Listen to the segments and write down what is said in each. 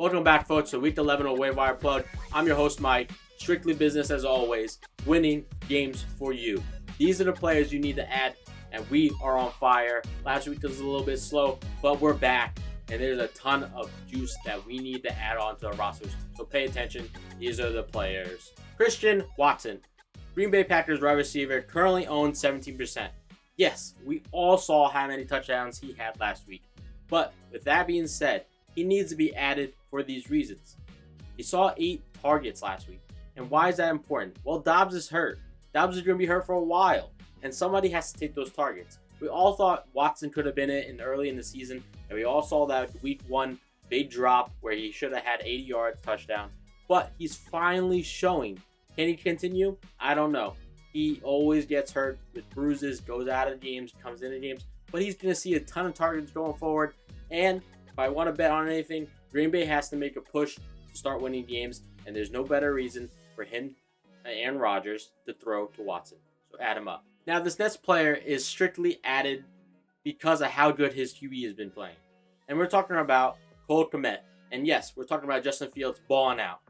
Welcome back, folks, to Week 11 of Waiver Plug. I'm your host, Mike. Strictly business as always, winning games for you. These are the players you need to add, and we are on fire. Last week was a little bit slow, but we're back, and there's a ton of juice that we need to add on to our rosters. So pay attention. These are the players. Christian Watson, Green Bay Packers wide receiver, currently owned 17%. Yes, we all saw how many touchdowns he had last week. But with that being said, he needs to be added for these reasons. He saw 8 targets last week. And why is that important? Well, Dobbs is hurt. Dobbs is going to be hurt for a while. And somebody has to take those targets. We all thought Watson could have been it early in the season. And we all saw that week 1 big drop where he should have had 80 yards touchdown. But he's finally showing. Can he continue? I don't know. He always gets hurt with bruises, goes out of games, comes into games. But he's going to see a ton of targets going forward. And if I want to bet on anything, Green Bay has to make a push to start winning games. And there's no better reason for him and Rodgers to throw to Watson. So add him up. Now, this next player is strictly added because of how good his QB has been playing. And we're talking about Cole Kmet. And yes, we're talking about Justin Fields balling out.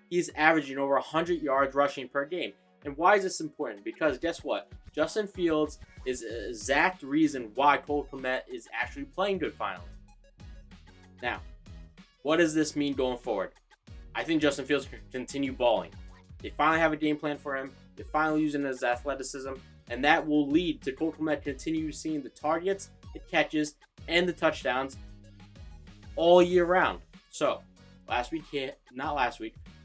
He's averaging over 100 yards rushing per game. And why is this important? Because guess what? Justin Fields is the exact reason why Cole Kmet is actually playing good finally. Now, what does this mean going forward? I think Justin Fields can continue balling. They finally have a game plan for him. They're finally using his athleticism. And that will lead to Cole Kmet continue seeing the targets, the catches, and the touchdowns all year round. So, the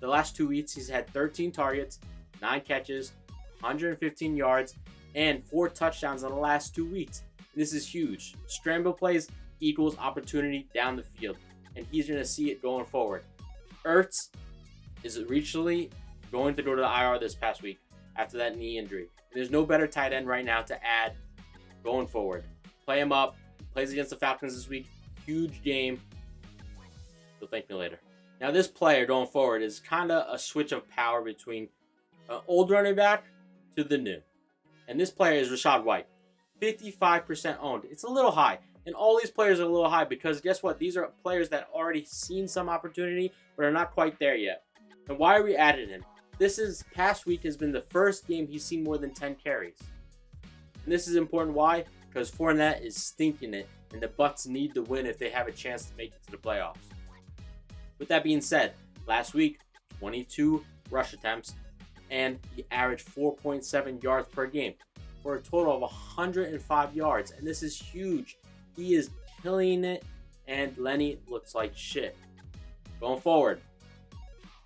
last 2 weeks, he's had 13 targets, 9 catches, 115 yards, and 4 touchdowns in the last 2 weeks. And this is huge. Scramble plays equals opportunity down the field. And he's going to see it going forward. Ertz is originally going to go to the IR this past week after that knee injury. And there's no better tight end right now to add going forward. Play him up. He plays against the Falcons this week. Huge game. You'll thank me later. Now, this player going forward is kind of a switch of power between an old running back to the new. And this player is Rashad White. 55% owned. It's a little high. And all these players are a little high because guess what? These are players that already seen some opportunity but are not quite there yet. And why are we adding him? Past week has been the first game he's seen more than 10 carries. And this is important. Why? Because Fournette is stinking it. And the Bucs need to win if they have a chance to make it to the playoffs. With that being said, last week, 22 rush attempts. And he averaged 4.7 yards per game. For a total of 105 yards. And this is huge. He is killing it, and Lenny looks like shit. Going forward,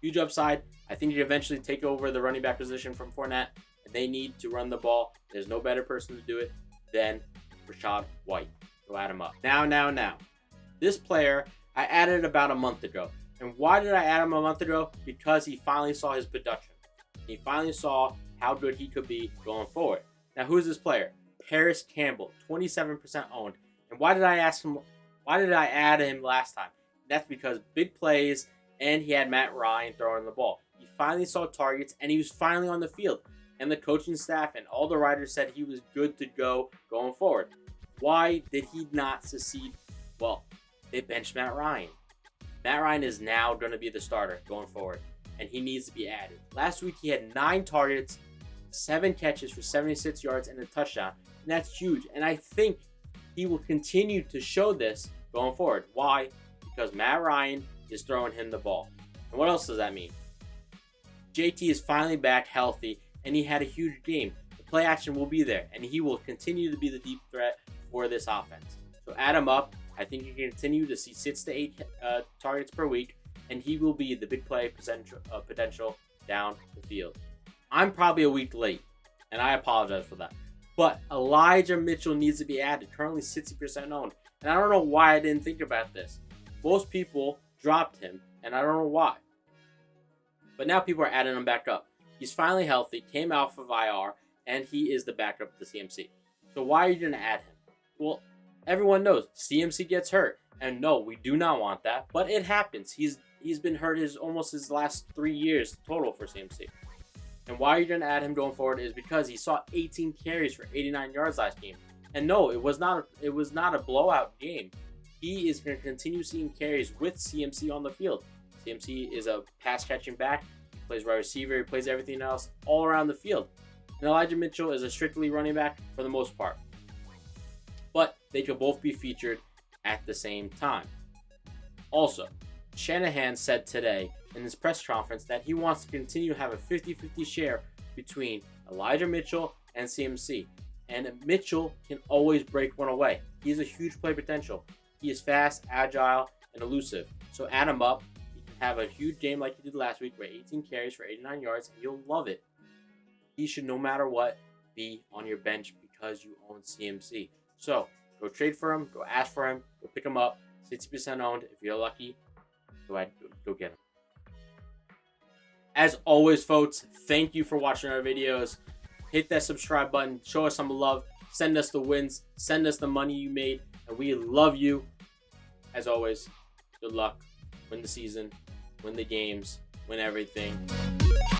huge upside. I think you eventually take over the running back position from Fournette, and they need to run the ball. There's no better person to do it than Rashad White. Go add him up. Now. This player I added about a month ago. And why did I add him a month ago? Because he finally saw his production. He finally saw how good he could be going forward. Now, who is this player? Paris Campbell, 27% owned. And why did I add him last time? That's because big plays, and he had Matt Ryan throwing the ball. He finally saw targets, and he was finally on the field. And the coaching staff and all the writers said he was good to go going forward. Why did he not succeed? Well, they benched Matt Ryan. Matt Ryan is now going to be the starter going forward, and he needs to be added. Last week, he had 9 targets, 7 catches for 76 yards, and a touchdown. And that's huge. And I think he will continue to show this going forward. Why? Because Matt Ryan is throwing him the ball. And what else does that mean? JT is finally back healthy, and he had a huge game. The play action will be there, and he will continue to be the deep threat for this offense. So add him up. I think you can continue to see 6 to 8 targets per week, and he will be the big play potential down the field. I'm probably a week late, and I apologize for that. But Elijah Mitchell needs to be added, currently 60% owned. And I don't know why I didn't think about this. Most people dropped him, and I don't know why. But now people are adding him back up. He's finally healthy, came out of IR, and he is the backup to CMC. So why are you going to add him? Well, everyone knows CMC gets hurt. And no, we do not want that. But it happens. He's been hurt almost his last 3 years total for CMC. And why you're going to add him going forward is because he saw 18 carries for 89 yards last game. And no, it was not a blowout game. He is going to continue seeing carries with CMC on the field. CMC is a pass catching back, plays wide receiver, he plays everything else all around the field. And Elijah Mitchell is a strictly running back for the most part. But they could both be featured at the same time. Also, Shanahan said today in his press conference that he wants to continue to have a 50-50 share between Elijah Mitchell and CMC. And Mitchell can always break one away. He has a huge play potential. He is fast, agile, and elusive. So add him up. He can have a huge game like he did last week with 18 carries for 89 yards, and you'll love it. He should, no matter what, be on your bench because you own CMC. So go trade for him, go ask for him, go pick him up. 60% owned. If you're lucky, go ahead, go get him. As always, folks, thank you for watching our videos. Hit that subscribe button. Show us some love. Send us the wins. Send us the money you made. And we love you. As always, good luck. Win the season. Win the games. Win everything.